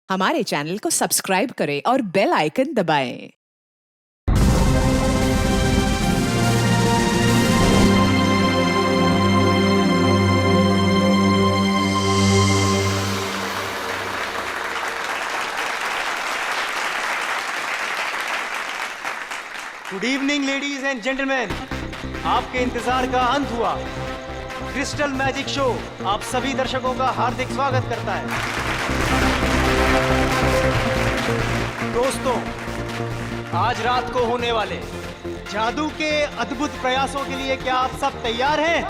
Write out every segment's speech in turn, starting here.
हमारे चैनल को सब्सक्राइब करें और बेल आइकन दबाएं। Good evening ladies and gentleman, आपके इंतजार का अंत हुआ। क्रिस्टल मैजिक शो आप सभी दर्शकों का हार्दिक स्वागत करता है। दोस्तों, आज रात को होने वाले जादू के अद्भुत प्रयासों के लिए क्या आप सब तैयार हैं?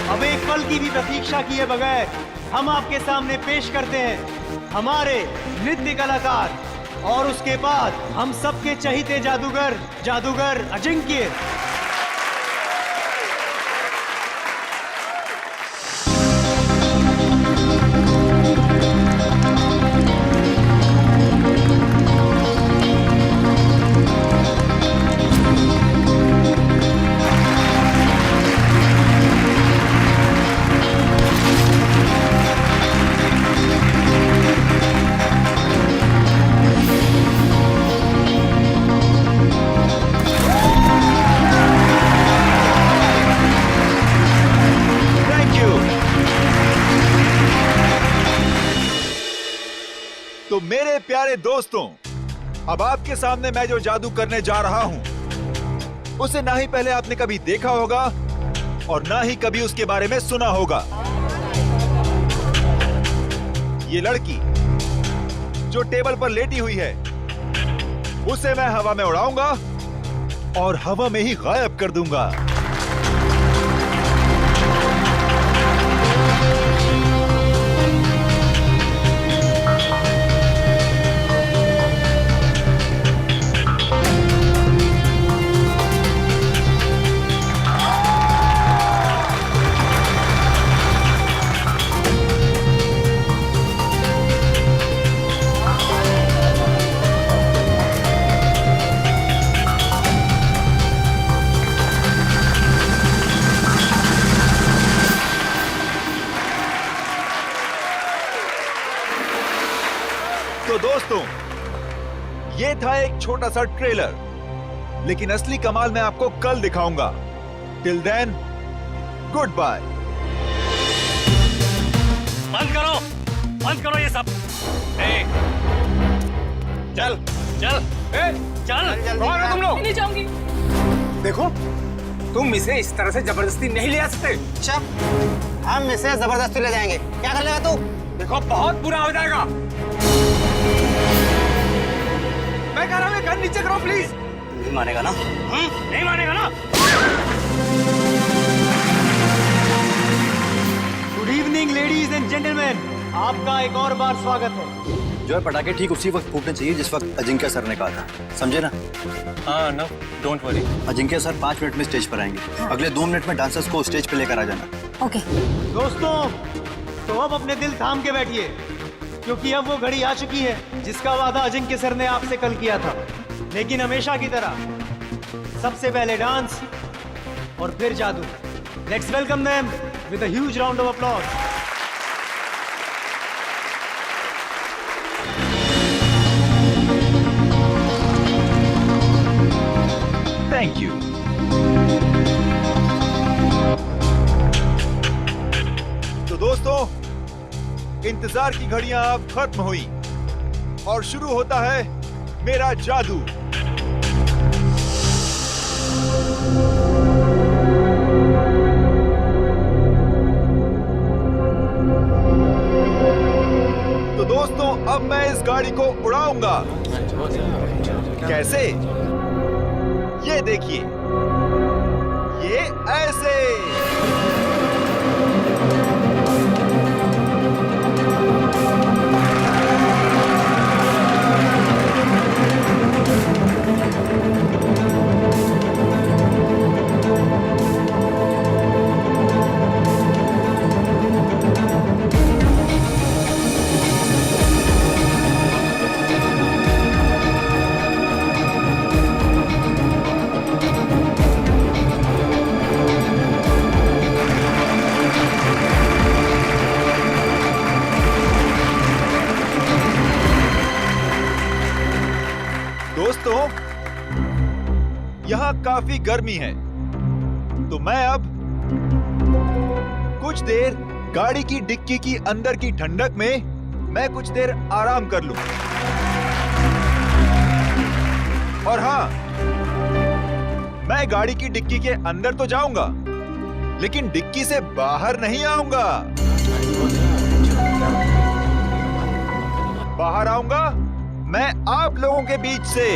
अब एक पल की भी प्रतीक्षा किए बगैर हम आपके सामने पेश करते हैं हमारे नृत्य कलाकार और उसके बाद हम सबके चहीते जादूगर अजिंक्य। तो मेरे प्यारे दोस्तों, अब आपके सामने मैं जो जादू करने जा रहा हूं उसे ना ही पहले आपने कभी देखा होगा और ना ही कभी उसके बारे में सुना होगा। ये लड़की जो टेबल पर लेटी हुई है उसे मैं हवा में उड़ाऊंगा और हवा में ही गायब कर दूंगा। तो दोस्तों, ये था एक छोटा सा ट्रेलर, लेकिन असली कमाल मैं आपको कल दिखाऊंगा। Till then, good bye. बंद करो ये सब। चल चल चल, कौन हो तुम लोग? नहीं जाऊंगी। देखो, तुम इसे इस तरह से जबरदस्ती नहीं ले आ सकते। अच्छा, हम इसे जबरदस्ती ले जाएंगे। क्या कर लेगा तू? देखो, बहुत बुरा हो जाएगा। मैं कह रहा हूँ गन नीचे करो प्लीज। नहीं मानेगा ना? नहीं मानेगा ना? Good evening ladies and gentleman, आपका एक और बार स्वागत है। जो है पटाखे ठीक उसी वक्त फूटने चाहिए जिस वक्त अजिंक्य सर ने कहा था, समझे ना? हाँ, no, don't worry. Ajinkya sir 5 minute में स्टेज पर आएंगे। अगले 2 मिनट में डांसर्स को स्टेज पे लेकर आ जाना। ओके। दोस्तों, तो अब अपने दिल थाम के बैठिए, क्योंकि अब वो घड़ी आ चुकी है जिसका वादा अजिंक्य सर ने आपसे कल किया था। लेकिन हमेशा की तरह सबसे पहले डांस और फिर जादू। Let's welcome them with a huge round of applause. Thank you. तो दोस्तों, इंतजार की घड़ियां अब खत्म हुई और शुरू होता है मेरा जादू। तो दोस्तों, अब मैं इस गाड़ी को उड़ाऊंगा। कैसे? ये देखिए, ये ऐसे। काफी गर्मी है, तो मैं अब कुछ देर गाड़ी की डिक्की की अंदर की ठंडक में मैं कुछ देर आराम कर लूं। और हाँ, मैं गाड़ी की डिक्की के अंदर तो जाऊंगा, लेकिन डिक्की से बाहर नहीं आऊंगा। बाहर आऊंगा मैं आप लोगों के बीच से।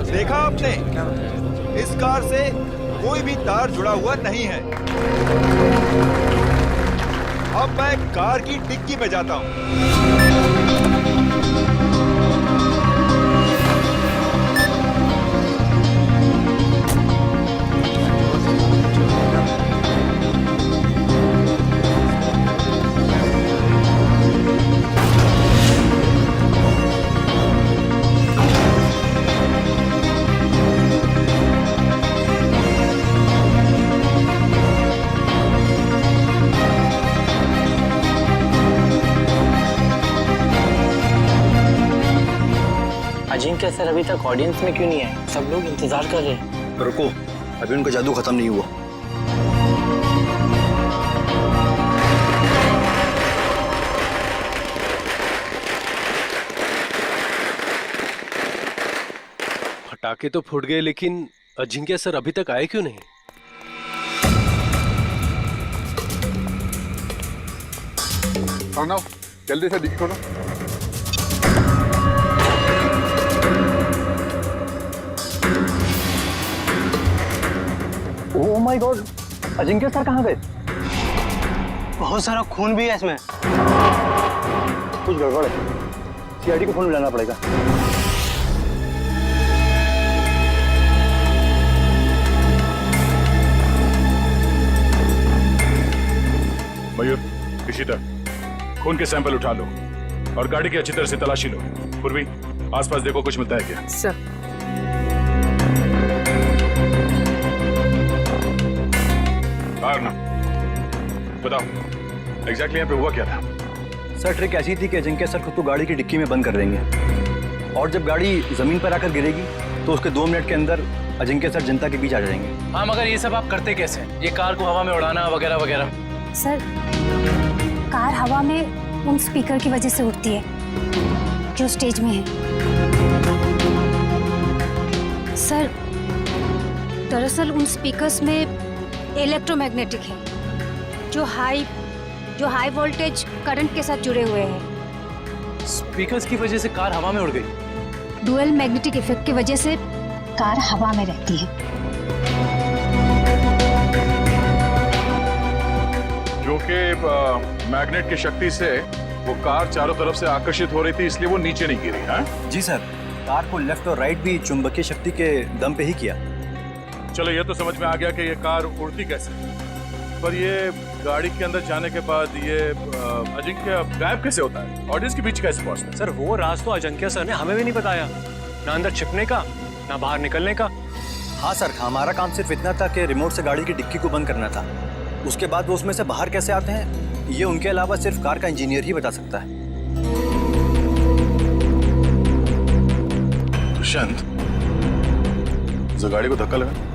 देखा आपने, इस कार से कोई भी तार जुड़ा हुआ नहीं है। अब मैं कार की डिक्की में जाता हूं। अजिंक्य सर अभी तक ऑडियंस में क्यों नहीं है? सब लोग इंतजार कर रहे हैं। रुको, अभी उनका जादू खत्म नहीं हुआ। पटाखे तो फूट गए, लेकिन अजिंक्य सर अभी तक आए क्यों नहीं? अर्णव, जल्दी से डिक्की खोलो। Oh my God, Ajinkya sir कहाँ गए? बहुत सारा खून भी है इसमें। कुछ गड़बड़ है, सीआईडी को फोन मिलाना पड़ेगा। मयूर, इशिता, खून के सैंपल उठा लो और गाड़ी की अच्छी तरह से तलाशी लो। पूर्वी, आसपास देखो कुछ मिलता है क्या? सर। बताओ, एग्जैक्टली यहाँ पे हुआ क्या था? सर, ट्रिक ऐसी थी कि अजिंक्य सर खुद को गाड़ी की डिक्की में बंद कर देंगे और जब गाड़ी जमीन पर आकर गिरेगी तो उसके 2 मिनट के अंदर अजिंक्य सर जनता के बीच आ जाएंगे। हाँ, मगर ये सब आप करते कैसे? ये कार को हवा में उड़ाना वगैरह वगैरह। सर, कार हवा में उन स्पीकर की वजह से उड़ती है जो स्टेज में है। सर, दरअसल उन स्पीकर्स में इलेक्ट्रोमैग्नेटिक है जो हाई वोल्टेज करंट के साथ जुड़े हुए हैं। स्पीकर्स की वजह से कार हवा में उड़ गई। डुअल मैग्नेटिक इफेक्ट की वजह से कार हवा में रहती है। क्योंकि मैग्नेट की शक्ति से वो कार चारों तरफ से आकर्षित हो रही थी, इसलिए वो नीचे नहीं गिरी। हाँ जी सर, कार को लेफ्ट और राइट भी चुंबकीय शक्ति के दम पे ही किया। चलो, ये तो समझ में आ गया कि ये कार उड़ती कैसे, पर ये गाड़ी के अंदर जाने के बाद ये अजिंक्य गायब कैसे होता है? ऑडियंस के बीच कैसे पहुंचता है? सर, वो राज तो अजिंक्य सर ने हमें भी नहीं बताया, ना अंदर छिपने का ना बाहर निकलने का। हाँ सर, हमारा काम सिर्फ इतना था कि रिमोट से गाड़ी की डिक्की को बंद करना था। उसके बाद वो उसमें से बाहर कैसे आते हैं, ये उनके अलावा सिर्फ कार का इंजीनियर ही बता सकता है। दुष्यंत, जो गाड़ी को धक्का लगा।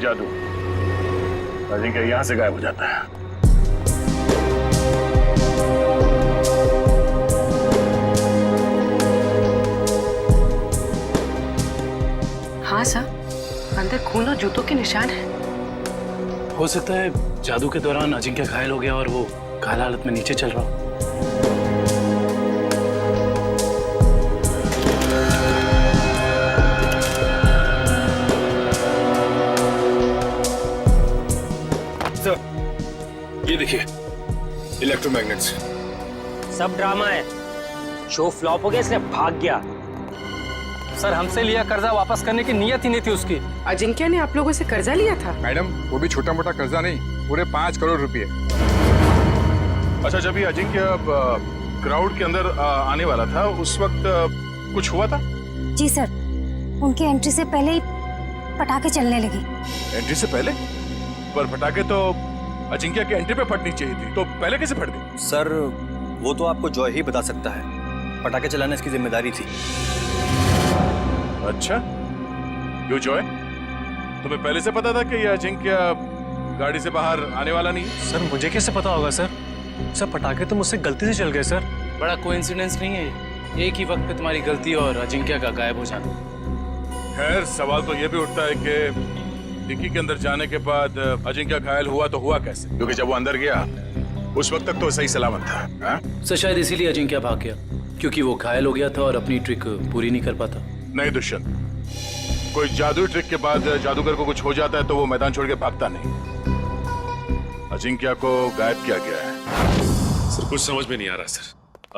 जादू, अजिंक्य यहां से गायब हो जाता है। हाँ सर, अंदर खून और जूतों के निशान हैं। हो सकता है जादू के दौरान अजिंक्य घायल हो गया और वो घायल हालत में नीचे चल रहा हो। सर ये देखिए इलेक्ट्रोमैग्नेट्स। सब ड्रामा है, शो फ्लॉप हो गया इसलिए भाग गया। सर हमसे लिया कर्जा वापस करने की नीयत ही नहीं थी उसकी। अजिंक्य ने आप लोगों से कर्जा लिया था? मैडम वो भी छोटा मोटा कर्जा नहीं, पूरे 5 करोड़ रुपए। अच्छा, जब ये अजिंक्य क्राउड के अंदर आने वाला था उस वक्त कुछ हुआ था? जी सर, उनकी एंट्री से पहले ही पटाखे चलने लगी। एंट्री से पहले? पर पटाखे तो अजिंक्य के एंट्री पे फटनी चाहिए थी, तो पहले कैसे फट गई? सर वो तो आपको जॉय ही बता सकता है, पटाखे चलाना इसकी जिम्मेदारी थी। अच्छा, क्यों जॉय? तुम्हें पहले से पता था कि ये अजिंक्य गाड़ी से बाहर आने वाला नहीं है? सर मुझे कैसे पता होगा सर? सर पटाखे तो मुझसे गलती से चल गए सर। बड़ा कोइंसिडेंस नहीं है ये, एक ही वक्त पे तुम्हारी गलती और अजिंक्य का गायब हो जाना। खैर, सवाल तो ये भी उठता है कि डिक्की के अंदर जाने के बाद अजिंक्य घायल हुआ तो हुआ कैसे? क्योंकि जब वो अंदर गया उस वक्त तक तो सही सलामत था। हा? सर शायद इसीलिए अजिंक्य भाग गया, क्योंकि वो घायल हो गया था और अपनी ट्रिक पूरी नहीं कर पाता। नहीं दुष्यंत, कोई जादुई ट्रिक के बाद जादूगर को कुछ हो जाता है तो वो मैदान छोड़ के भागता नहीं। अजिंक्य को गायब किया गया है। सर कुछ समझ में नहीं आ रहा सर,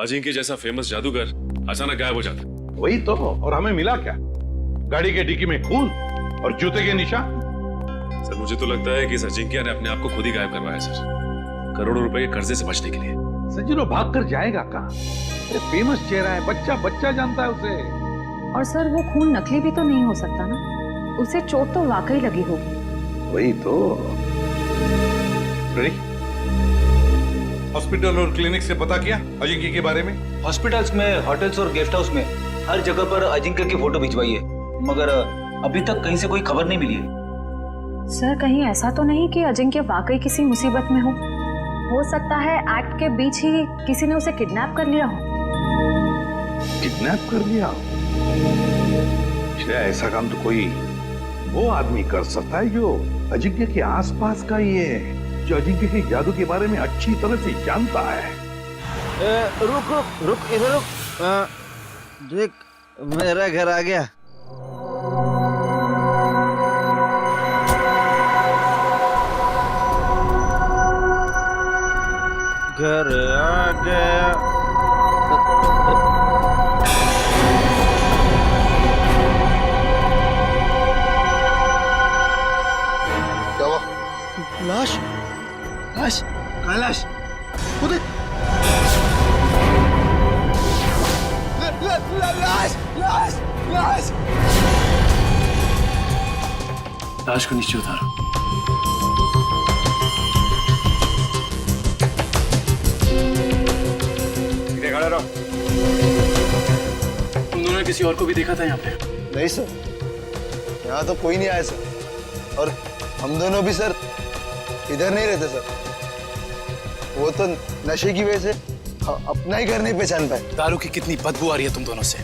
अजिंक्य जैसा फेमस जादूगर अचानक गायब हो जाता। वही तो, और हमें मिला क्या? गाड़ी के डिक्की में खून और जूते के निशान। सर मुझे तो लगता है कि इस अजिंक्य ने अपने आप को खुद ही गायब करवाया सर, करोड़ों रुपए के कर्जे से बचने के लिए। सज्जनो भाग कर जाएगा कहाँ? फेमस चेहरा है, बच्चा बच्चा जानता है उसे। और सर वो खून नकली भी तो नहीं हो सकता ना, उसे चोट तो वाकई लगी होगी। वही तो। हॉस्पिटल और क्लिनिक से पता किया अजिंक्य के बारे में? हॉस्पिटल्स में, होटल्स और गेस्ट हाउस में हर जगह पर अजिंक्य की फोटो भिजवाई है, मगर अभी तक कहीं से कोई खबर नहीं मिली है। सर कहीं ऐसा तो नहीं कि अजिंक्य वाकई किसी मुसीबत में हो सकता है एक्ट के बीच ही किसी ने उसे किडनैप कर लिया हो। किडनैप कर लिया? ऐसा काम तो कोई वो आदमी कर सकता है जो अजिंक्य के आसपास का ही है, जो अजिंक्य के जादू के बारे में अच्छी तरह से जानता है। रुक रुक रुक, इधर रुक। देख मेरा घर आ गया। घर आ गया। लाश लाश कैलाश, लाश लाश लाश। लाश को नीचे उतारो। खड़ा रहो। तुम दोनों ने किसी और को भी देखा था यहाँ पे? नहीं सर, यहाँ तो कोई नहीं आया सर, और हम दोनों भी सर इधर नहीं रहते सर। वो तो नशे की वजह से अपना ही घर नहीं पहचान पाए। दारू की कितनी बदबू आ रही है तुम दोनों से।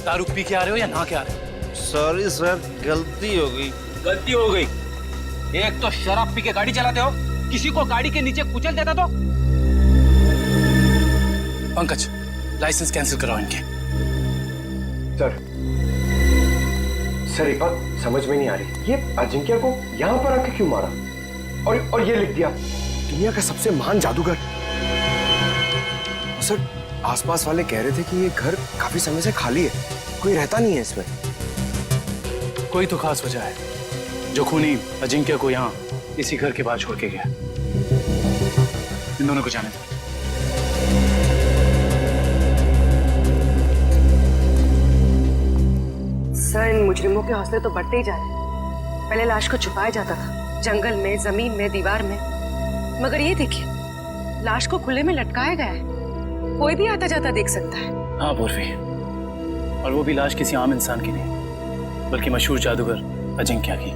दारू पी के आ रहे हो या नहा के आ रहे हो? सॉरी सर, गलती हो गई। गलती हो गई? एक तो शराब पी के गाड़ी चलाते हो, किसी को गाड़ी के नीचे कुचल देता तो। पंकज, लाइसेंस कैंसिल कराओ इनके। सर एक बात समझ में नहीं आ रही, ये अजिंक्य को यहाँ पर आके क्यों मारा? और ये लिख दिया दुनिया का सबसे महान जादूगर। सर आसपास वाले कह रहे थे कि ये घर काफी समय से खाली है, कोई रहता नहीं है इसमें। कोई तो खास वजह है जो खूनी अजिंक्य को यहाँ इसी घर के बाहर छोड़ के गया। इन दोनों को जाने दो। सर इन मुजरिमों के हौसले तो बढ़ते ही जा रहे हैं। पहले लाश को छुपाया जाता था जंगल में, जमीन में, दीवार में, मगर ये देखिए लाश को खुले में लटकाया गया है, कोई भी आता जाता देख सकता है। हाँ पूर्वी, और वो भी लाश किसी आम इंसान की नहीं बल्कि मशहूर जादूगर अजिंक्य की।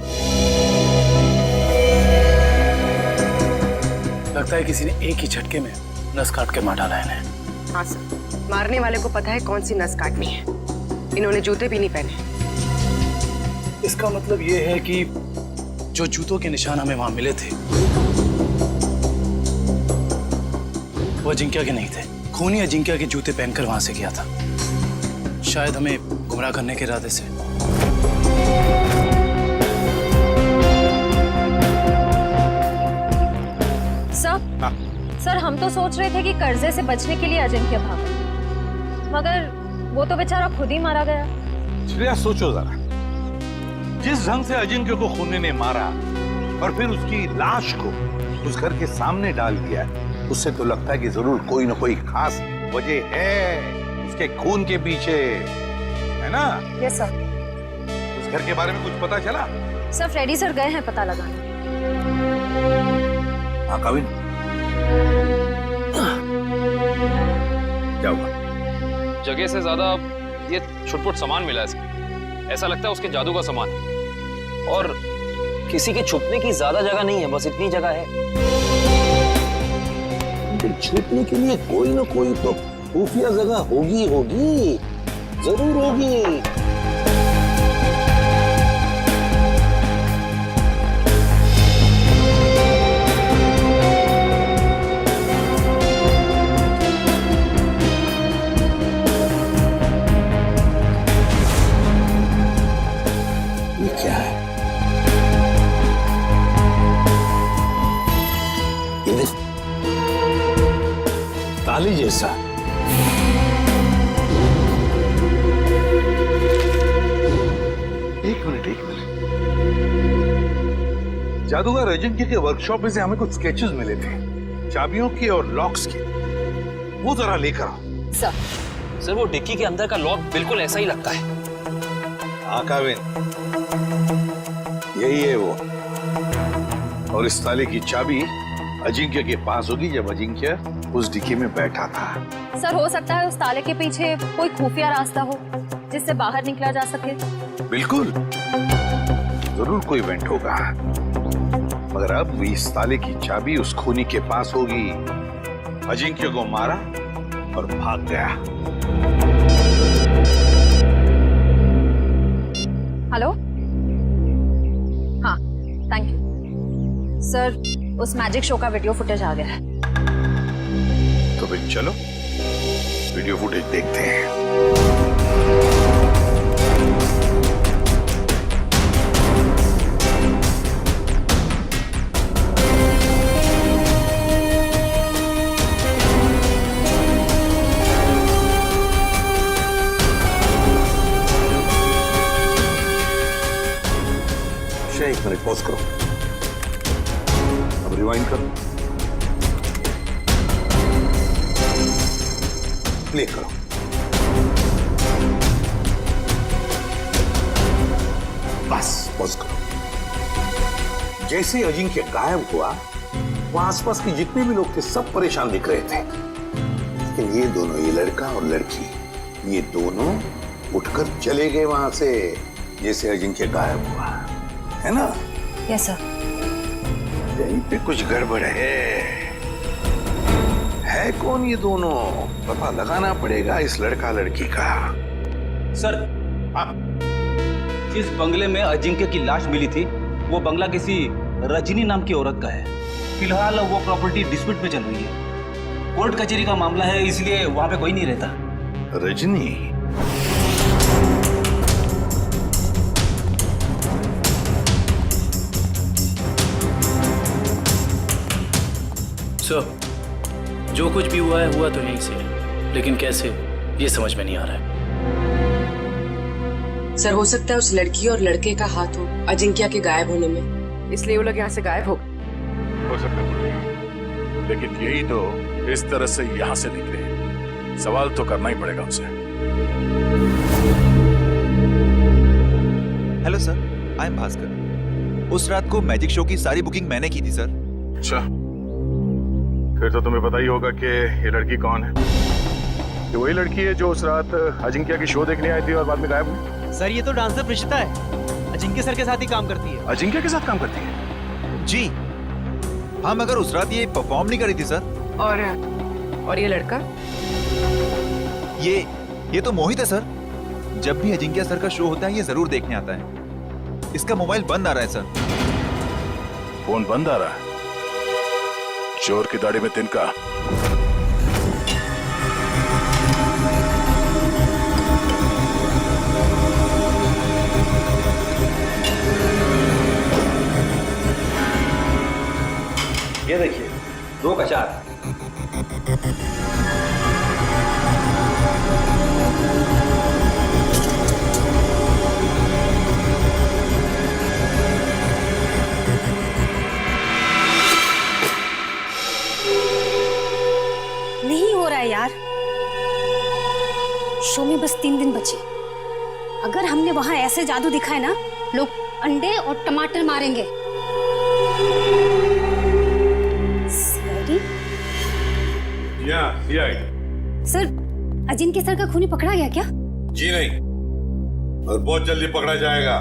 लगता है किसी ने एक ही झटके में नस काट के मार डाला है इन्हें। हाँ सर, मारने वाले को पता है कौन सी नस काटनी है। इन्होंने जूते भी नहीं पहने। इसका मतलब ये है कि जो जूतों के निशान हमें वहां मिले थे वो अजिंक्य के नहीं थे। खूनी अजिंक्य के जूते पहनकर वहां से गया था, शायद हमें गुमराह करने के इरादे से। सर हम तो सोच रहे थे कि कर्जे से बचने के लिए अजिंक्य भागा, मगर वो तो बेचारा खुद ही मारा गया। श्रेया सोचो जरा, जिस ढंग से अजिंक्य को खूनी ने मारा और फिर उसकी लाश को उस घर के सामने डाल दिया, उससे तो लगता है कि जरूर कोई ना कोई खास वजह है उसके खून के पीछे, है ना? Yes sir. उस घर के बारे में कुछ पता चला? सर फ्रेडी सर गए हैं पता लगाने। हाँ कविन, क्या हुआ? जगह से ज्यादा ये छुटपुट सामान मिला है, ऐसा लगता है उसके जादू का सामान है। और किसी के छुपने की ज्यादा जगह नहीं है, बस इतनी जगह है। छुपने के लिए कोई ना कोई तो खुफिया जगह होगी, जरूर होगी। ये क्या है? ताली जैसा। एक मिनट। जादूगर अजिंक्य के वर्कशॉप में से हमें कुछ स्केचेस मिले थे, चाबियों के और लॉक्स के। वो जरा लेकर आओ। सर वो डिक्की के अंदर का लॉक बिल्कुल ऐसा ही लगता है। हाँ काविन, यही है वो। और इस ताले की चाबी अजिंक्य के पास होगी जब अजिंक्य उस डिक्की में बैठा था। सर हो सकता है उस ताले के पीछे कोई खुफिया रास्ता हो जिससे बाहर निकला जा सके। बिल्कुल, जरूर कोई वेंट होगा, मगर अब इस ताले की चाबी उस खूनी के पास होगी। अजिंक्य को मारा और भाग गया। हेलो, हाँ थैंक यू सर। उस मैजिक शो का वीडियो फुटेज आ गया है। तो फिर चलो वीडियो फुटेज देखते हैं। एक मिनट पॉज करो, अब रिवाइंड करो, प्ले करो। बस पॉज करो। जैसे अजिंक्य गायब हुआ, वहां आसपास के जितने भी लोग थे सब परेशान दिख रहे थे, लेकिन ये दोनों, ये लड़का और लड़की, ये दोनों उठकर चले गए वहां से जैसे अजिंक्य गायब हुआ, है ना? Yes sir. यहीं पे कुछ गड़बड़ है कौन ये दोनों? पता लगाना पड़ेगा इस लड़का लड़की का। सर, जिस बंगले में अजिंक्य की लाश मिली थी वो बंगला किसी रजनी नाम की औरत का है। फिलहाल वो प्रॉपर्टी डिस्प्यूट पे चल रही है, कोर्ट कचहरी का मामला है, इसलिए वहां पे कोई नहीं रहता। रजनी? सर, जो कुछ भी हुआ तो यहीं से, लेकिन कैसे ये समझ में नहीं आ रहा है। सर हो सकता है उस लड़की और लड़के का हाथ हो अजिंक्य के गायब होने में, इसलिए वो लोग यहाँ से गायब हो सकता है, लेकिन यही तो इस तरह से यहाँ से निकले, सवाल तो करना ही पड़ेगा उनसे। Hello sir, I am Bhaskar. उस रात को मैजिक शो की सारी बुकिंग मैंने की थी सर। अच्छा, फिर तो तुम्हें पता ही होगा कि ये लड़की कौन है। ये वही लड़की है जो उस रात अजिंक्य की शो देखने आई थी और बाद में गायब हुई। सर ये तो डांसर प्रिशिता है, अजिंक्य सर के साथ ही काम करती है। अजिंक्य के साथ काम करती है? जी हाँ, मगर उस रात ये परफॉर्म नहीं करी थी सर। और ये लड़का? ये तो मोहित है सर। जब भी अजिंक्य सर का शो होता है ये जरूर देखने आता है। इसका मोबाइल बंद आ रहा है सर। फोन बंद आ रहा है। चोर की दाढ़ी में तिनका। ये देखिए 2 का 4। नहीं हो रहा है यार। शो में बस 3 दिन बचे। अगर हमने वहां ऐसे जादू दिखाए ना, लोग अंडे और टमाटर मारेंगे। सर, अजिंक्य सर का खूनी पकड़ा गया क्या? जी नहीं, और बहुत जल्दी पकड़ा जाएगा।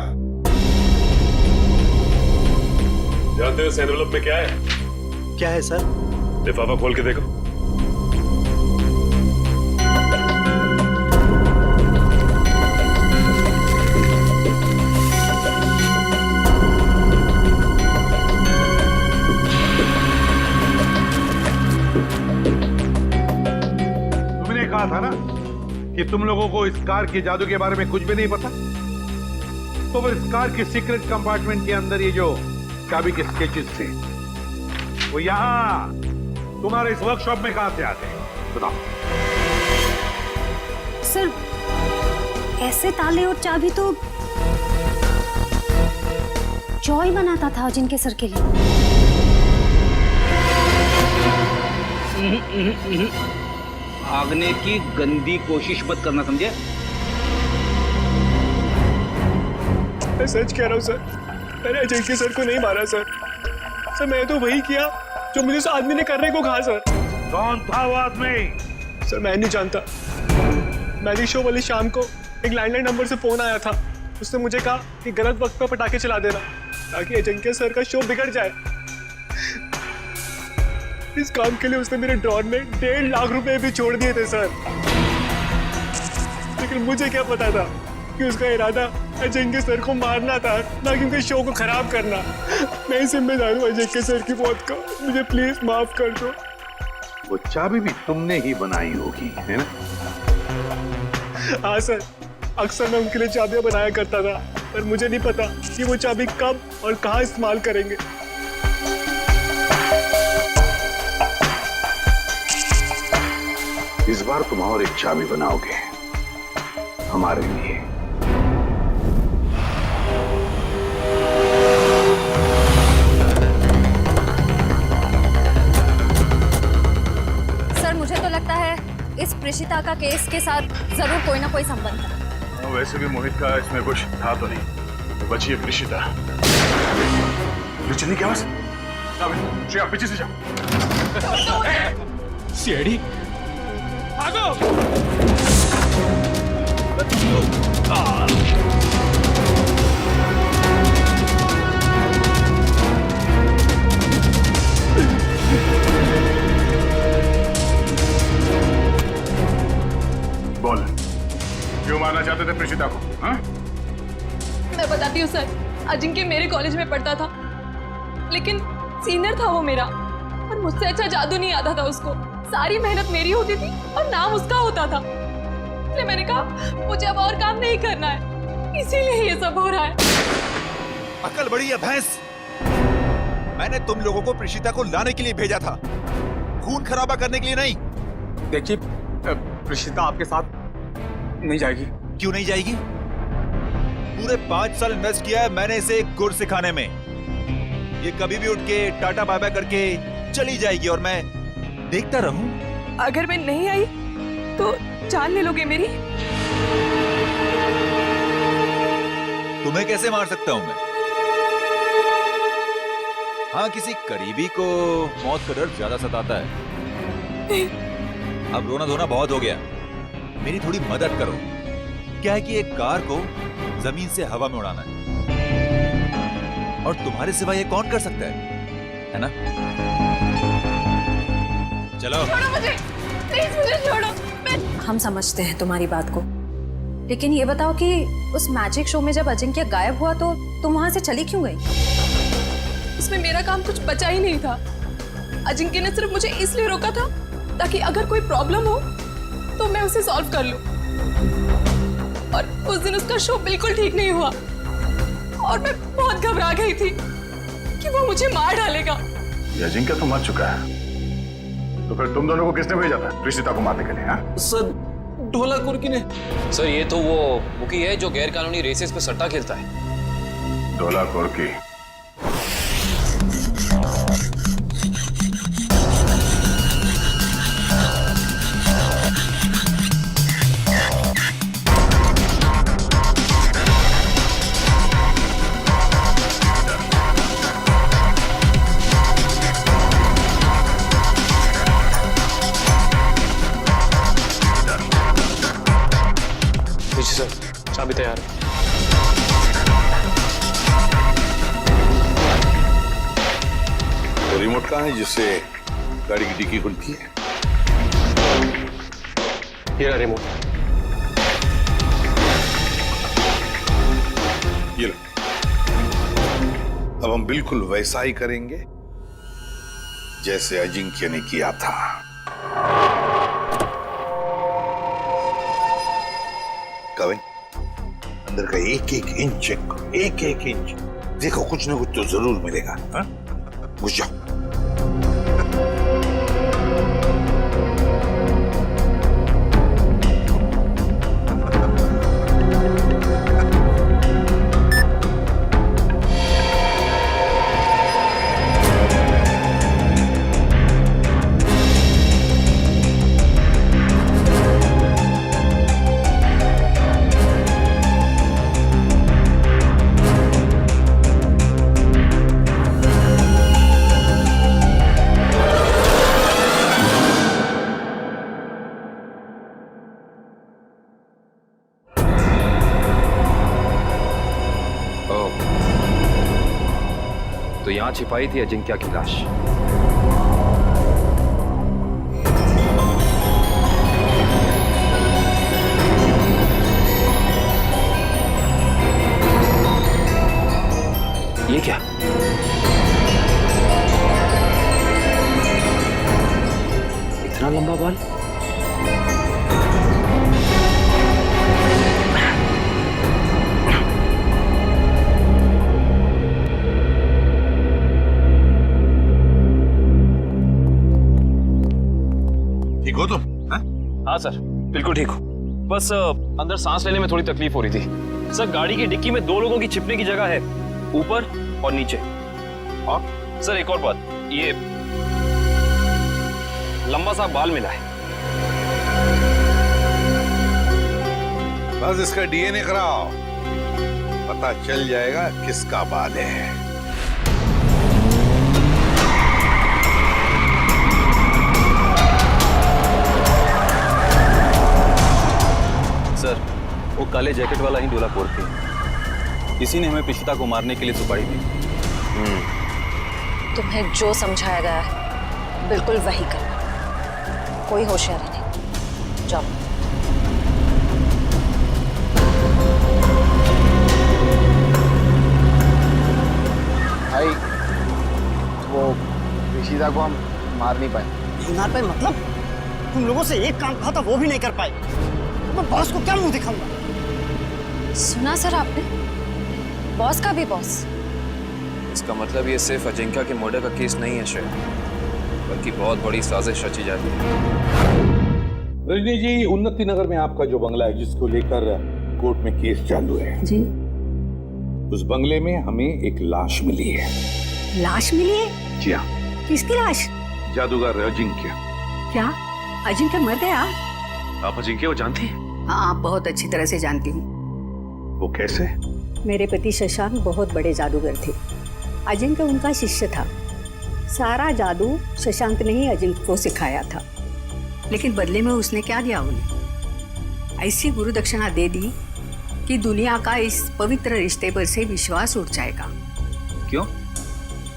जानते हो इस एनवेलप में क्या है? क्या है सर? लिफाफा खोल के देखो। कहा था ना कि तुम लोगों को इस कार के जादू के बारे में कुछ भी नहीं पता। तो फिर इस कार के सीक्रेट कंपार्टमेंट के अंदर ये जो चाबी के स्केचेस थे, वो यहां तुम्हारे इस वर्कशॉप में कहां से आते हैं? बताओ। सर, ऐसे ताले और चाबी तो जॉय बनाता था अजिंक्य सर के लिए। भागने की गंदी कोशिश मत करना, समझे? मैं सच कह रहा हूँ सर, मैंने अजिंक्य सर को नहीं मारा सर। सर, मैं तो वही किया जो मुझे उस आदमी ने करने को कहा सर। कौन था वो आदमी? सर, मैं नहीं जानता। मैजिक शो वाली शाम को एक लैंडलाइन नंबर से फोन आया था। उसने मुझे कहा कि गलत वक्त पर पटाखे चला देना ताकि अजिंक्य सर का शो बिगड़ जाए। इस काम के लिए उसने मेरे ड्रॉर में 1.5 लाख रुपए भी छोड़ दिए थे सर। लेकिन मुझे क्या पता था कि उसका इरादा अजिंक्य सर को मारना था, ना कि उनके शो को खराब करना। मैं ही जिम्मेदार हूँ अजिंक्य सर की मौत का। मुझे प्लीज माफ कर दो। वो चाबी भी तुमने ही बनाई होगी, है ना? हाँ सर, अक्सर मैं उनके लिए चाबियां बनाया करता था, पर मुझे नहीं पता कि वो चाबी कब और कहाँ इस्तेमाल करेंगे। इस बार तुम और एक चाबी बनाओगे हमारे लिए। सर, मुझे तो लगता है इस प्रेषिता का केस के साथ जरूर कोई ना कोई संबंध है। वैसे भी मोहित का इसमें कुछ था तो नहीं, तो बची है प्रेषिता। चलने की आवाज। श्रेया, पीछे से जाओ। सीआईडी भागो। बोल, क्यों मारना चाहते थे प्रेषिता को? हाँ? मैं बताती हूँ सर, अजिंक्य मेरे कॉलेज में पढ़ता था, लेकिन सीनियर था वो मेरा, और मुझसे अच्छा जादू नहीं आता था उसको। सारी मेहनत मेरी होती थी और नाम उसका होता था। इसलिए मैंने कहा मुझे अब और काम नहीं करना है, इसीलिए ये सब हो रहा है। अकल बड़ी है भैंस। मैंने तुम लोगों को प्रेषिता को लाने के लिए भेजा था, खून खराबा करने के लिए नहीं। देखिए, प्रेषिता आपके साथ नहीं जाएगी। क्यों नहीं जाएगी? पूरे 5 साल इन्वेस्ट किया है मैंने इसे गुर सिखाने में। ये कभी भी उठ के टाटा बाय बाय करके चली जाएगी और मैं देखता रहूं। अगर मैं नहीं आई तो जान ले लोगे मेरी? तुम्हें कैसे मार सकता हूं मैं? हाँ, किसी करीबी को मौत का डर ज्यादा सताता है। अब रोना धोना बहुत हो गया, मेरी थोड़ी मदद करो। क्या है कि एक कार को जमीन से हवा में उड़ाना है, और तुम्हारे सिवा ये कौन कर सकता है ना? चलो। छोड़ो मुझे, प्लीज मुझे छोड़ो। हम समझते हैं तुम्हारी बात को, लेकिन ये बताओ कि उस मैजिक शो में जब अजिंक्य गायब हुआ तो तुम वहां से चली क्यों गई? उसमें मेरा काम कुछ बचा ही नहीं था। अजिंक्य ने सिर्फ मुझे इसलिए रोका था ताकि अगर कोई प्रॉब्लम हो तो मैं उसे सॉल्व कर लूं। और उस दिन उसका शो बिल्कुल ठीक नहीं हुआ और मैं बहुत घबरा गई थी कि वो मुझे मार डालेगा। ये अजिंक्य तो मर चुका है, तो फिर तुम दोनों को किसने भेजा था रिश्ता को मारने के लिए? हाँ सर, ढोला कुर्की ने। सर ये तो वो मुकी है जो गैर कानूनी रेसेस पे सट्टा खेलता है। ढोला कुर्की? सर चाबी तैयार है। तो रिमोट कहाँ है जिससे गाड़ी की डिक्की खुलती है? ये रहा रिमोट। ये लो। अब हम बिल्कुल वैसा ही करेंगे जैसे अजिंक्य ने किया था। कविन, अंदर का एक एक इंच चेक करो, एक एक इंच। देखो कुछ ना कुछ तो जरूर मिलेगा। हाँ? घुस जाओ। तो यहाँ छिपाई थी अजिंक्य की लाश। ये क्या? इतना लंबा बाल? ठीक हो तुम? हाँ सर बिल्कुल ठीक हो, बस अंदर सांस लेने में थोड़ी तकलीफ हो रही थी। सर गाड़ी की डिक्की में 2 लोगों की छिपने की जगह है, ऊपर और नीचे। और सर एक और बात, ये लंबा सा बाल मिला है। बस इसका डीएनए कराओ, पता चल जाएगा किसका बाल है। सर वो काले जैकेट वाला ही ढोला कुर्की, इसी ने हमें पिछता को मारने के लिए सुपारी दी। तुम्हें जो समझाया गया है बिल्कुल वही करना, कोई होशियारी नहीं। जाओ। भाई वो ऋषिता को हम मार नहीं पाए। नहीं मार पाए मतलब? तुम लोगों से एक काम कहा था वो भी नहीं कर पाए। मैं बॉस को क्या मुंह दिखाऊंगा? सुना सर आपने, बॉस का भी बॉस। इसका मतलब ये सिर्फ अजिंक्य के मर्डर का केस नहीं है शायद, बल्कि बहुत बड़ी साजिश रची जाती है। रजनी जी, उन्नति नगर में आपका जो बंगला है जिसको लेकर कोर्ट में केस चालू है जी, उस बंगले में हमें एक लाश मिली है। लाश मिली है? जी हाँ। किसकी लाश? जादूगर अजिंक्य। क्या अजिंक्य मर गया? आप अजिंक्य को जानती हैं? हाँ बहुत अच्छी तरह से जानती हूँ। वो कैसे? मेरे पति शशांक बहुत बड़े जादूगर थे, अजिंक्य उनका शिष्य था। सारा जादू शशांक ने ही अजिंक्य को सिखाया था, लेकिन बदले में उसने क्या दिया उन्हें? ऐसी गुरु दक्षिणा दे दी कि दुनिया का इस पवित्र रिश्ते पर से विश्वास उठ जाएगा। क्यों?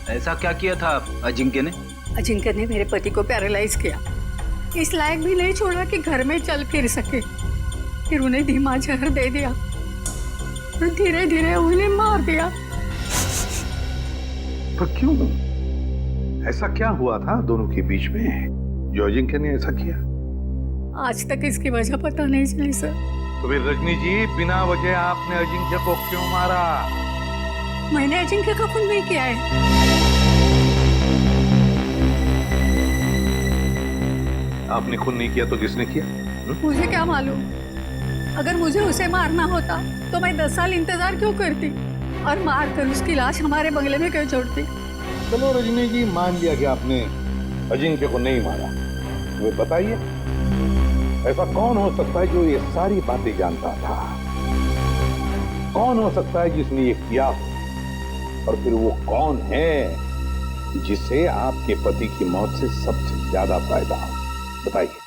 ऐसा क्या किया था अजिंक्य ने? अजिंक्य ने मेरे पति को पैरालाइज किया, इस लायक भी नहीं छोड़ा कि घर में चल फिर सके। फिर उन्हें धीमा जहर दे दिया और धीरे धीरे उन्हें मार दिया। पर क्यों? ऐसा क्या हुआ था दोनों के बीच में जो अजिंक्य ने ऐसा किया? आज तक इसकी वजह पता नहीं चली सर। तो फिर रजनी जी, बिना वजह आपने अजिंक्य को क्यों मारा? मैंने अजिंक्य का खून नहीं किया है। आपने खून नहीं किया तो किसने किया? मुझे क्या मालूम? अगर मुझे उसे मारना होता तो मैं 10 साल इंतजार क्यों करती और मारकर उसकी लाश हमारे बंगले में क्यों छोड़ती? चलो रजनी जी, मान लिया कि आपने अजिंक्य को नहीं मारा। वो बताइए, ऐसा कौन हो सकता है जो ये सारी बातें जानता था? कौन हो सकता है जिसने ये किया? और फिर वो कौन है जिसे आपके पति की मौत से सबसे ज्यादा फायदा हो? बताइए।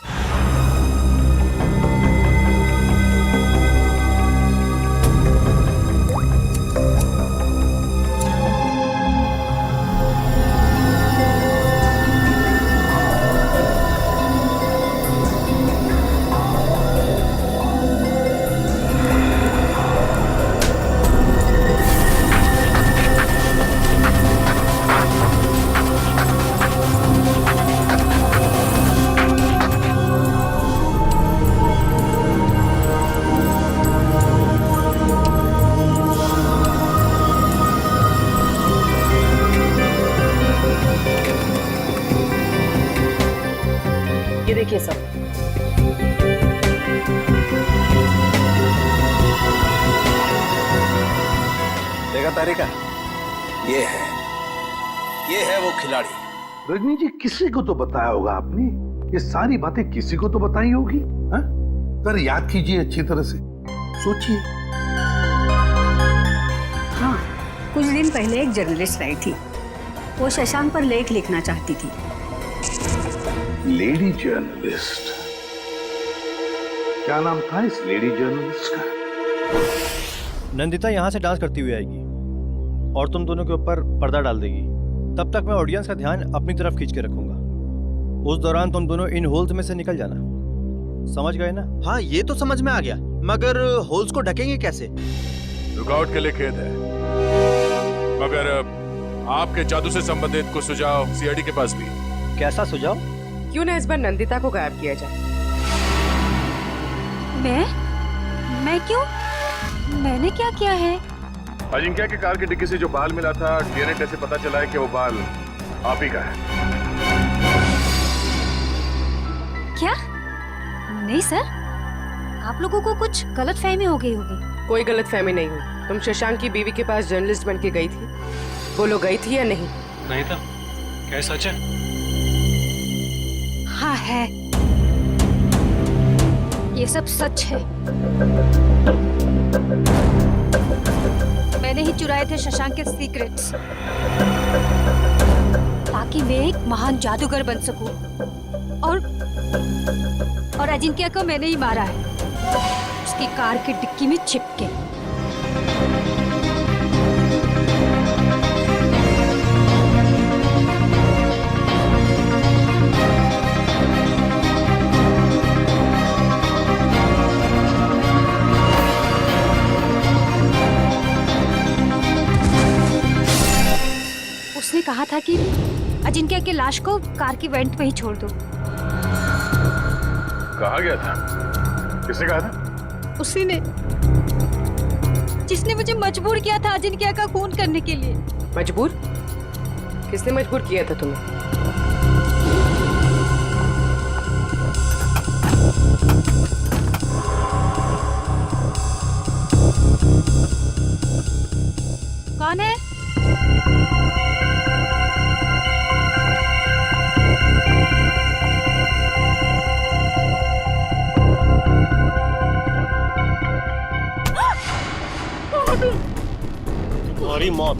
ये देखिए सब। देखा तारिका, ये है वो खिलाड़ी। रजनी जी, किसी को तो बताया होगा आपने। ये सारी बातें किसी को तो बताई होगी। जरा याद कीजिए अच्छी तरह से, सोचिए। हाँ, कुछ दिन पहले एक जर्नलिस्ट आई थी। वो शशांक पर लेख लिखना चाहती थी। Lady journalist? क्या नाम था इस लेडी जर्नलिस्ट का? नंदिता यहाँ से डांस करती हुई आएगी और तुम दोनों के ऊपर पर्दा डाल देगी। तब तक मैं ऑडियंस का ध्यान अपनी तरफ खींच के रखूंगा। उस दौरान तुम दोनों इन होल्स में से निकल जाना। समझ गए ना? हाँ, ये तो समझ में आ गया, मगर होल्स को ढकेंगे कैसे? रुकावट के लिए खेद है, मगर आपके जादू से संबंधित कुछ सुझाव सीआईडी के पास भी। कैसा सुझाव? क्यों ना इस बार नंदिता को गायब किया जाए? मैं क्यों? मैंने क्या किया है? अजिंक्य की कार की डिक्की से जो बाल मिला था, डीएनए टेस्ट से पता चला है कि वो बाल आप ही का है। क्या? नहीं सर, आप लोगों को कुछ गलतफहमी हो गई होगी। कोई गलतफहमी नहीं हुई। तुम शशांक की बीवी के पास जर्नलिस्ट बन के गई थी, बोलो गई थी या नहीं? नहीं था। क्या सच है? हाँ है, ये सब सच है। मैंने ही चुराए थे शशांक के सीक्रेट्स ताकि मैं एक महान जादूगर बन सकूं। और अजिंक्य को मैंने ही मारा है, उसकी कार की डिक्की में छिप के। उसने कहा था कि अजिंक्य की लाश को कार की वेंट में ही छोड़ दो। कहा गया था? किसने कहा था? उसी ने, जिसने मुझे मजबूर किया था अजिंक्य का खून करने के लिए। मजबूर? किसने मजबूर किया था तुम्हें? कौन है? तुम्हारी मौत।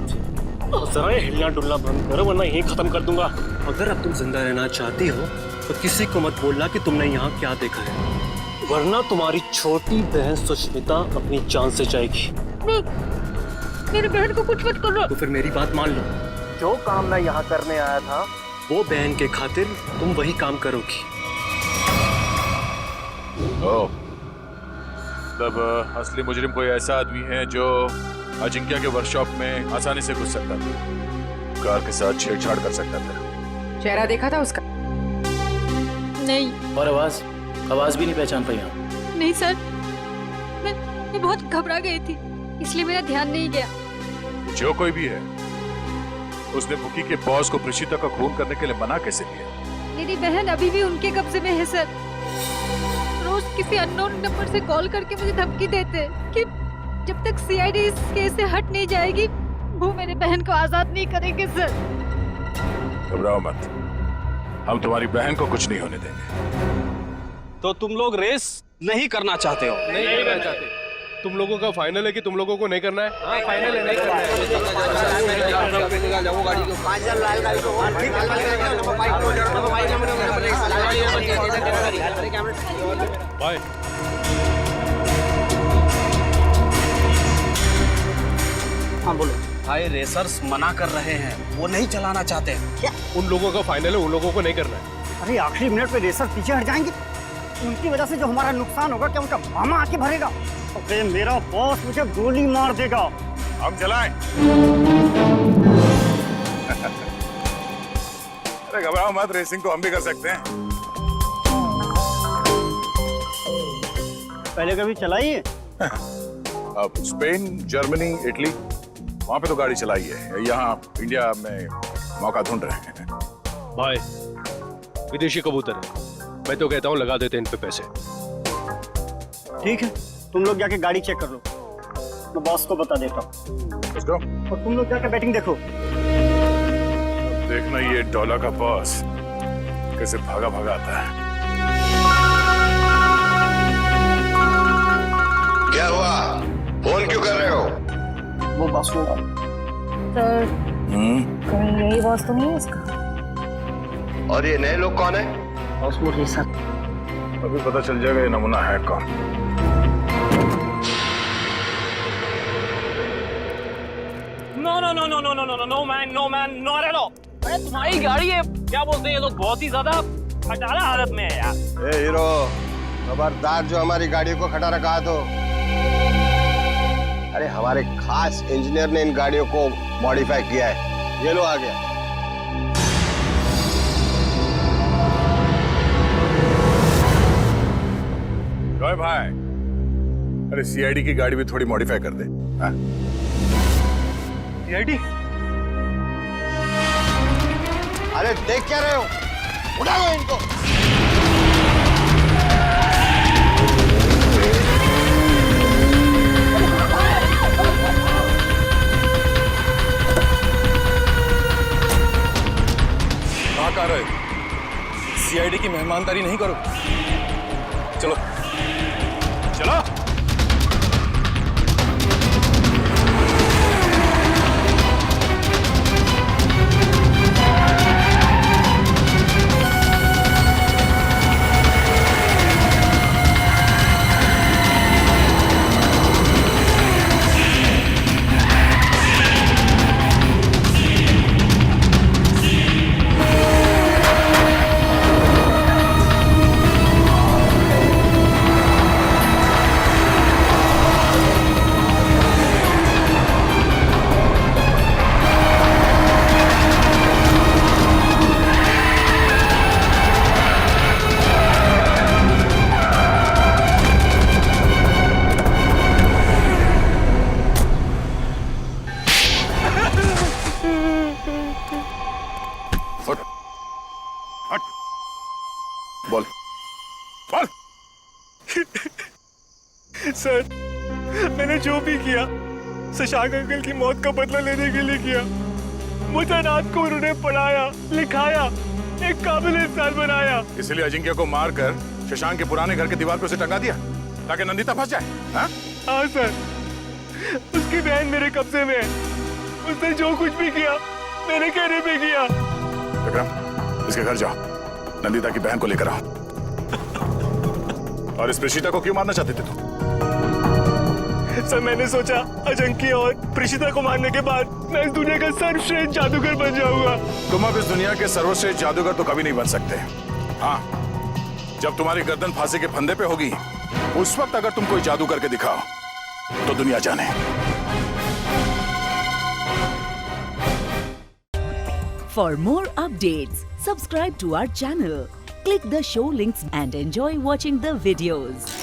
जरा ये हिलना डुलना बंद करो वरना यहीं खत्म कर दूंगा। अगर अब तुम जिंदा रहना चाहती हो तो किसी को मत बोलना कि तुमने यहाँ क्या देखा है, वरना तुम्हारी छोटी बहन सुष्मिता अपनी जान से जाएगी। नहीं, मेरी बहन को कुछ मत करो। तो फिर मेरी बात मान लो। जो काम मैं यहाँ करने आया था, वो बहन के खातिर तुम वही काम करोगी। तब असली मुजरिम कोई ऐसा आदमी है जो अजिंक्य के वर्कशॉप में आसानी से घुस सकता था। कार के साथ छेड़छाड़ कर सकता था। चेहरा देखा था उसका? नहीं। और आवाज भी नहीं पहचान पाई आप? नहीं सर, मैं बहुत घबरा गई थी, इसलिए मेरा ध्यान नहीं गया। जो कोई भी है, उसने बुकी के बॉस को प्रीशिता का खून करने के लिए मना कैसे किया? मेरी बहन अभी भी उनके कब्जे में है सर। रोज किसी अननोन नंबर से कॉल करके मुझे धमकी देते कि जब तक सीआईडी इस केस से हट नहीं जाएगी वो मेरे बहन को आजाद नहीं करेंगे सर। घबराओ मत, हम तुम्हारी बहन को कुछ नहीं होने देंगे। तो तुम लोग रेस नहीं करना चाहते हो? नहीं करना चाहते। तुम लोगों का फाइनल है कि तुम लोगों को नहीं करना है? हाँ, फाइनल है, नहीं करना है। बाय। हाँ बोलो भाई, रेसर्स मना कर रहे हैं, वो नहीं चलाना चाहते। क्या? उन लोगों का फाइनल है, उन लोगों को नहीं करना है। अरे आखिरी मिनट पे रेसर पीछे हट जाएंगे, उनकी वजह से जो हमारा नुकसान होगा क्या उनका मामा आके भरेगा? अरे मेरा बॉस मुझे गोली मार देगा। हम चलाएं। अरे घबराओ मत, रेसिंग तो हम भी कर सकते हैं। पहले कभी चलाई है? अब स्पेन, जर्मनी, इटली, वहां पे तो गाड़ी चलाई है। यहाँ इंडिया में मौका ढूंढ रहे हैं। भाई, विदेशी कबूतर है, मैं तो कहता हूँ लगा देते हैं इन पे पैसे। ठीक है, तुम लोग जाके गाड़ी चेक कर लो, मैं बॉस को बता देता हूँ। और तुम लोग जाके बैटिंग देखो। देखना ये डॉला का बॉस कैसे भागा भागा आता है। क्या हुआ? फोन क्यों कर रहे हो? वो बॉस को सर, कहीं यही बॉस तो नहीं है इसका? और ये नए लोग कौन है? बॉस वो रेसर। अभी पता चल जाएगा ये नमूना है कौन। No man, not at all. अरे तुम्हारी गाड़ी है, क्या बोलते हैं ये लोग, बहुत ही ज्यादा खटारा हालत में है यार। ए हीरो, खबरदार जो हमारी गाड़ी को खटा रखा तो। अरे हमारे खास इंजीनियर ने इन गाड़ियों को मॉडिफाई किया है। ये लो आ गया। जॉय भाई, अरे सीआईडी की गाड़ी भी थोड़ी मॉडिफाई कर दे। सीआईडी? अरे देख क्या रहे हो? उठा लो इनको। कहाँ कर रहे? सीआईडी की मेहमानदारी नहीं करो। चलो चलो। बोल बोल। सर, मैंने जो भी किया शशांक अंकल की मौत का बदला लेने के लिए किया। मुझे रात को उन्होंने पढ़ाया, लिखाया, एक काबिल इंसान बनाया। इसलिए अजिंक्य को मारकर शशांक के पुराने घर के दीवार पे उसे टंगा दिया ताकि नंदिता फंस जाए। हाँ सर, उसकी बहन मेरे कब्जे में है। उसने जो कुछ भी किया मेरे कहने पे किया। विक्रम, इसके घर जाओ, नंदिता की बहन को लेकर आओ। और इस प्रीशिता को क्यों मारना चाहते थे तुम? सर, मैंने सोचा अजिंक्य और प्रीशिता को मारने के बाद मैं इस दुनिया का सर्वश्रेष्ठ जादूगर बन जाऊंगा। तुम अब इस दुनिया के सर्वश्रेष्ठ जादूगर तो कभी नहीं बन सकते। हाँ, जब तुम्हारी गर्दन फांसी के फंदे पे होगी उस वक्त अगर तुम कोई जादू करके दिखाओ तो दुनिया जाने। For more updates, subscribe to our channel, click the show links and enjoy watching the videos.